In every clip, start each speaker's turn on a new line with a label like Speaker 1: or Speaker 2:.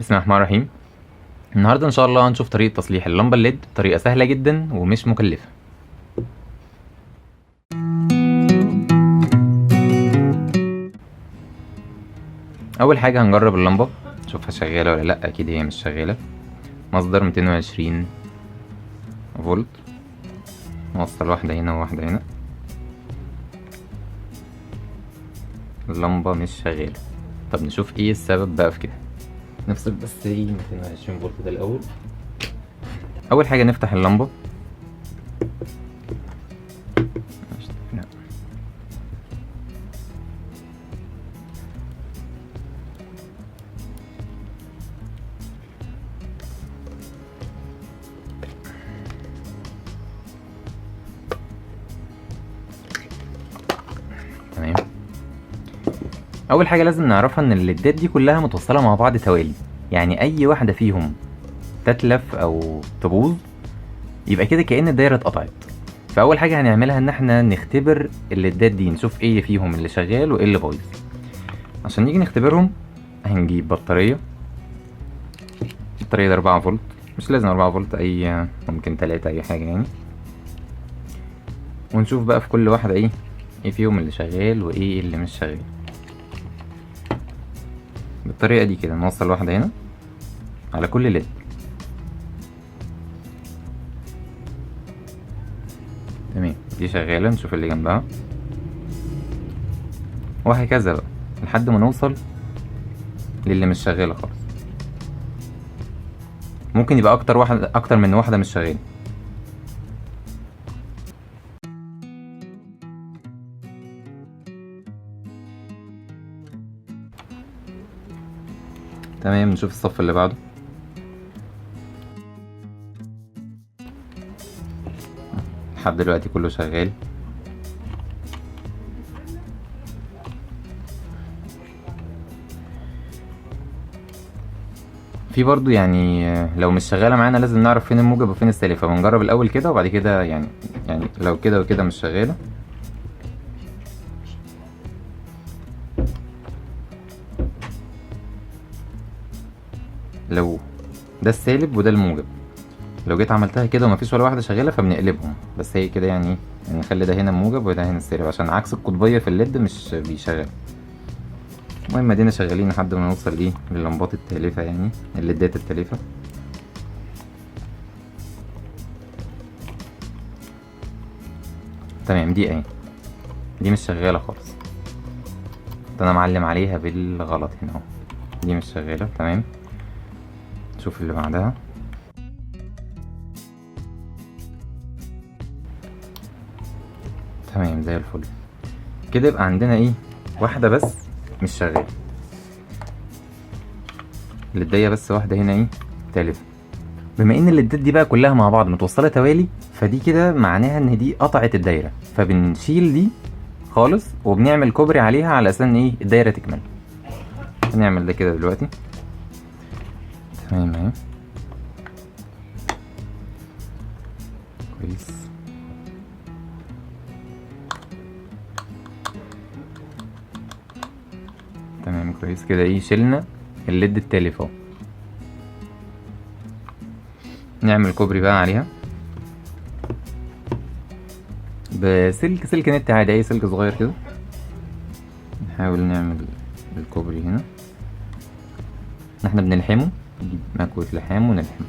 Speaker 1: بسم الله الرحمن الرحيم. النهارده ان شاء الله هنشوف طريقه تصليح اللمبه الليد بطريقه سهله جدا ومش مكلفه. اول حاجه هنجرب اللمبه نشوفها شغاله ولا لا. اكيد هي مش شغاله. مصدر 220 فولت، نوصل واحده هنا وواحده هنا. اللمبه مش شغاله. طب نشوف ايه السبب بقى في كده. نفصل بس 220 فولت ده الاول. اول حاجه نفتح اللمبه. تمام. اول حاجه لازم نعرفها ان الليدات دي كلها متوصله مع بعض توالي، يعني اي واحده فيهم تتلف او تبوظ يبقى كده كأن الدايره اتقطعت. فاول حاجه هنعملها ان احنا نختبر الليدات دي، نشوف ايه فيهم اللي شغال وايه اللي بايظ. عشان نيجي نختبرهم هنجيب بطاريه. البطاريه ده 4 فولت، مش لازم 4 فولت، اي ممكن 3، اي حاجه يعني. ونشوف بقى في كل واحده ايه فيهم اللي شغال وايه اللي مش شغال. بالطريقه دي كده نوصل واحده هنا على كل ليد. تمام، دي شغاله. نشوف اللي جنبها وهكذا بقى لحد ما نوصل للي مش شغاله خالص. ممكن يبقى اكتر من واحده مش شغاله. تمام، نشوف الصف اللي بعده. لحد دلوقتي كله شغال. في برضو يعني لو مش شغاله معانا لازم نعرف فين الموجب وفين السالب، فبنجرب الاول كده وبعد كده يعني لو كده وكده مش شغاله. لو ده السالب وده الموجب، لو جيت عملتها كده ومفيش ولا واحده شغاله فبنقلبهم، بس هي كده يعني نخلي ده هنا الموجب وده هنا السالب عشان عكس القطبيه في الليد مش بيشغل. المهم ادينا شغالين لحد ما نوصل لللمبات التالفه، يعني الليدات التالفه. تمام، دي دي مش شغاله خالص. ده انا معلم عليها بالغلط هنا اهو. دي مش شغاله. تمام، نشوف اللي بعدها. تمام زي الفل. كده يبقى عندنا واحده بس مش شغاله، الليدية بس واحده هنا تالفه. بما ان الليدات دي بقى كلها مع بعض متوصله توالي، فدي كده معناها ان دي قطعت الدايره، فبنشيل دي خالص وبنعمل كوبري عليها على اساس ان الدايره تكمل. هنعمل ده كده دلوقتي. تمام اهي، كويس. تمام كويس كده. شلنا الليد التالف اهو. نعمل كوبري بقى عليها بسلك نت عادي، اي سلك صغير كده. نحاول نعمل الكوبري هنا. احنا بنلحمه، نجيب مكوة لحام ونلحمه.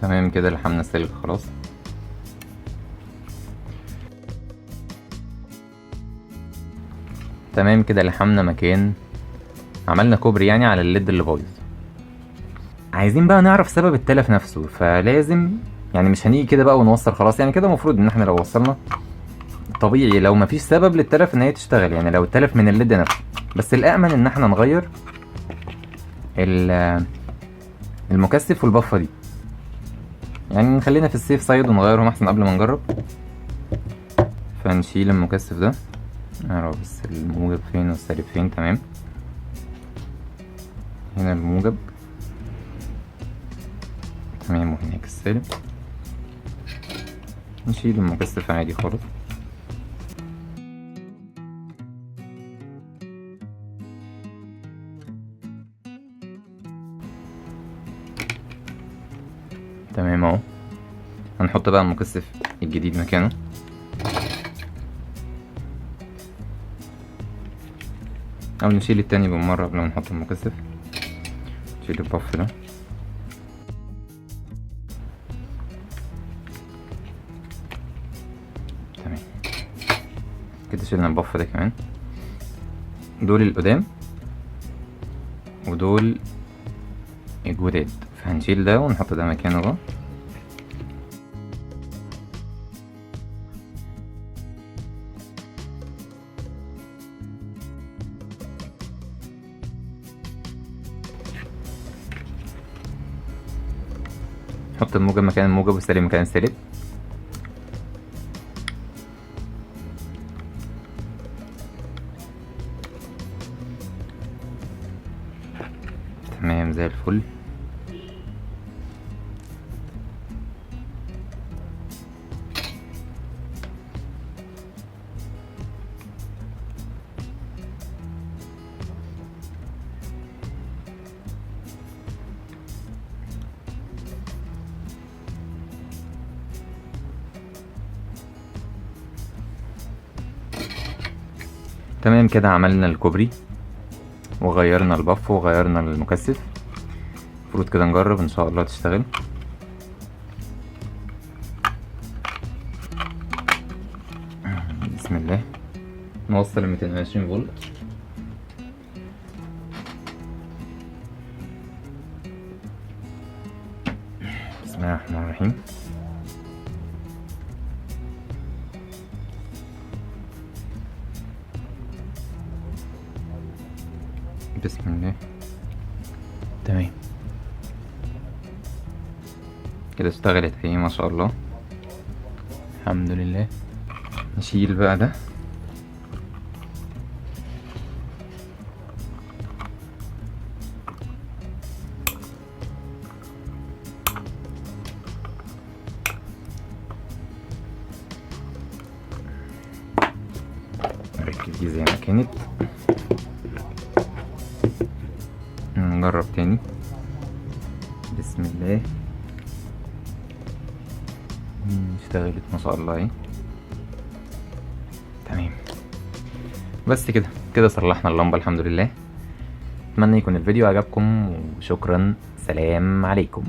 Speaker 1: تمام كده لحمنا السلك خلاص. تمام كده لحمنا مكان، عملنا كوبري يعني على الليد اللي بايظ. عايزين بقى نعرف سبب التلف نفسه، فلازم يعني مش هنيجي كده بقى ونوصل خلاص. يعني كده المفروض ان احنا لو وصلنا طبيعي لو مفيش سبب للتلف ان هي تشتغل، يعني لو التلف من الليد نفسه. بس الامن ان احنا نغير المكثف والبفه دي. يعني نخلينا في السيف سايد ونغيرهم احسن قبل ما نجرب. فنشيل المكثف ده، نعرف بس الموجب فين والسالب فين. تمام، هنا الموجب تمام وهناك السالب. نشيل المكثف عادي خالص. تمام اهو. هنحط بقى المكثف الجديد مكانه. او نشيل التاني بالمرة قبل ما نحط المكثف. نشيل البف ده. تمام كده شيلنا البف ده كمان. دول القدام ودول الجداد، فهنشيل ده ونحط ده مكانه بقى. نحط الموجب مكان الموجب والسالب مكان السالب. تمام زي الفل. تمام كده عملنا الكوبري وغيرنا البف وغيرنا المكثف. المفروض كده نجرب ان شاء الله تشتغل. بسم الله. نوصل ال 220 فولت. بسم الله الرحمن الرحيم. بسم الله. تمام كده اشتغلت اهي ما شاء الله، الحمد لله. نشيل بقى ده. نركب دي زي ما كانت. نجرب تاني. بسم الله. اشتغلت ما شاء الله اهي. تمام بس كده كده صلحنا اللمبة الحمد لله. اتمنى يكون الفيديو عجبكم وشكرا. سلام عليكم.